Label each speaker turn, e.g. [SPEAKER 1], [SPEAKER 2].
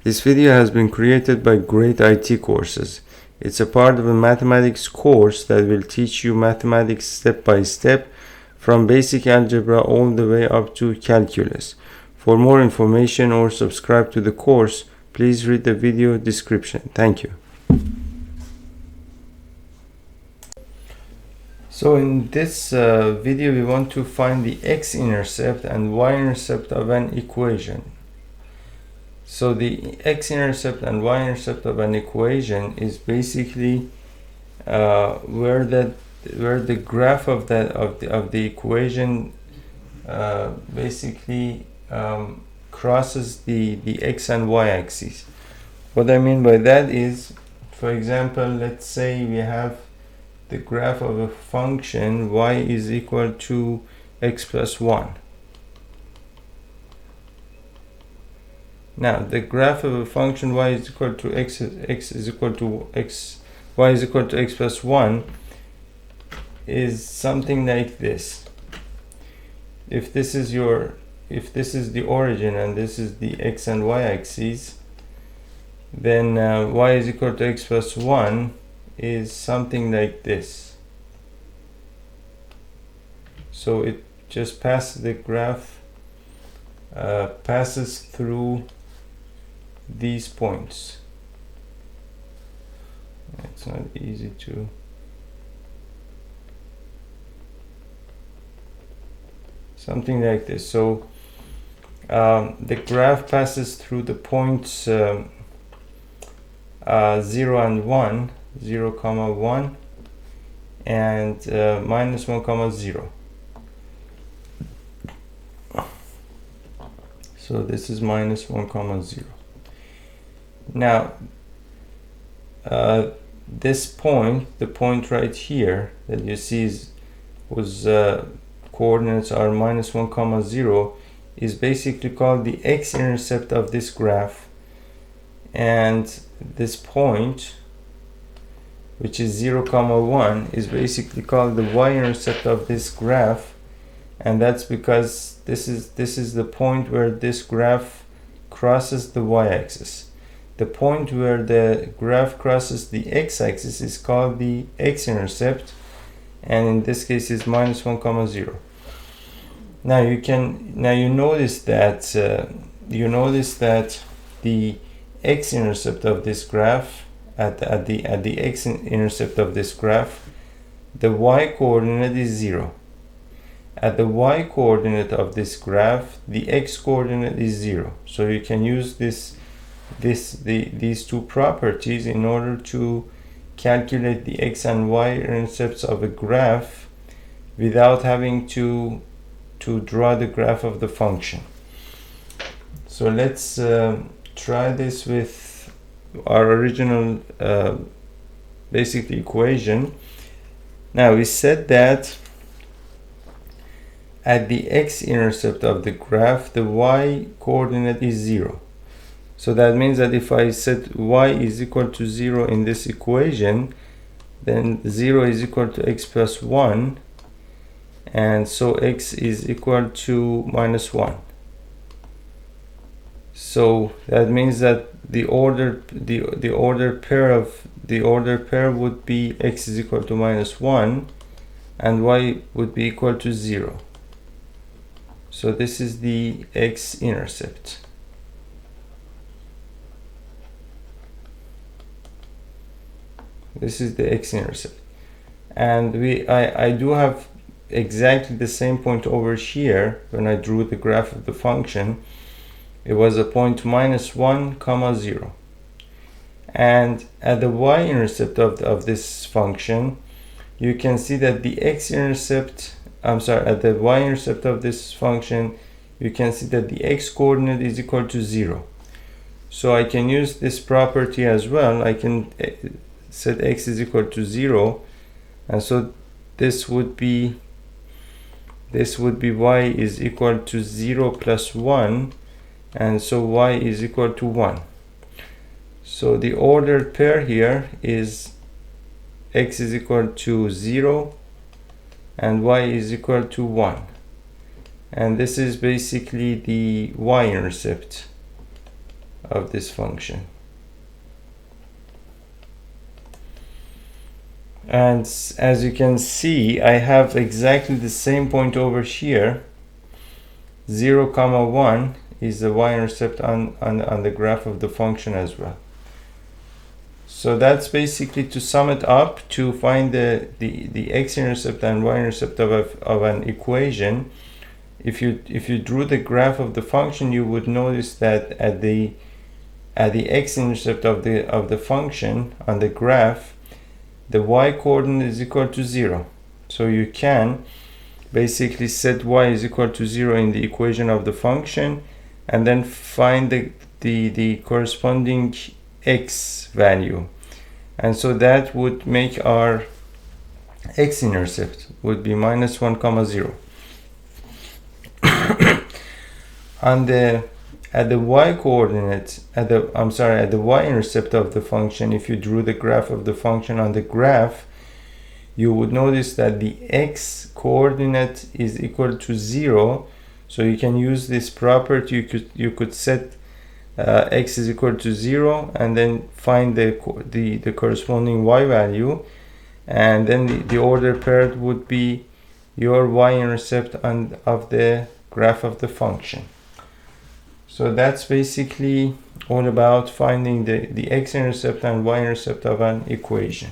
[SPEAKER 1] This video has been created by Great IT Courses. It's a part of a mathematics course that will teach you mathematics step by step from basic algebra all the way up to calculus. For more information or subscribe to the course, please read the video description. Thank you. So in this video we want to find the x-intercept and y-intercept of an equation. So the x-intercept and y-intercept of an equation is basically where the graph of the equation basically crosses the x and y axis. What I mean by that is, for example, let's say we have the graph of a function y is equal to x plus 1. Now the graph of a function y is equal to y is equal to x plus 1 is something like this. If this is the origin and this is the x and y axes, then y is equal to x plus 1 is something like this. So it just passes, the graph passes through these points. It's not easy to something like this. So the graph passes through the points 0 and 1, 0 comma 1 and minus 1 comma 0. So this is minus 1 comma 0. Now this point, the point right here that you see whose coordinates are minus 1 comma 0, is basically called the x-intercept of this graph, and this point, which is 0 comma 1, is basically called the y-intercept of this graph, and that's because this is the point where this graph crosses the y-axis. The point where the graph crosses the x-axis is called the x-intercept, and in this case is minus 1 comma 0. Now you notice that the x-intercept of this graph at the x-intercept of this graph, the y-coordinate is 0. At the y-coordinate of this graph, the x-coordinate is 0. So you can use these two properties in order to calculate the x and y intercepts of a graph without having to draw the graph of the function. So let's try this with our original basic equation. Now we said that at the x-intercept of the graph, the y-coordinate is 0. So that means that if I set y is equal to 0 in this equation, then 0 is equal to x plus 1, and so x is equal to minus 1. So that means that the order pair would be x is equal to minus 1 and y would be equal to 0. So this is the x-intercept. This is the x-intercept, and I do have exactly the same point over here. When I drew the graph of the function, it was a point minus 1 comma 0, and at the y-intercept of this function, you can see that the x-intercept, at the y-intercept of this function, you can see that the x-coordinate is equal to 0. So I can use this property as well. I can set x is equal to 0, and so this would be y is equal to 0 plus 1, and so y is equal to 1. So the ordered pair here is x is equal to 0 and y is equal to 1, and this is basically the y-intercept of this function. And as you can see, I have exactly the same point over here. 0, 1 is the y-intercept on the graph of the function as well. So that's basically, to sum it up, to find the x-intercept and y-intercept of an equation. If you drew the graph of the function, you would notice that at the x-intercept of the function on the graph, the y-coordinate is equal to 0. So you can basically set y is equal to 0 in the equation of the function, and then find the corresponding x value. And so that would make our x-intercept would be minus 1, 0. At the y-coordinate, at the y-intercept of the function, if you drew the graph of the function on the graph, you would notice that the x-coordinate is equal to 0. So you can use this property. You could set x is equal to 0 and then find the corresponding y value, and then the order paired would be your y-intercept of the graph of the function. So that's basically all about finding the x-intercept and y-intercept of an equation.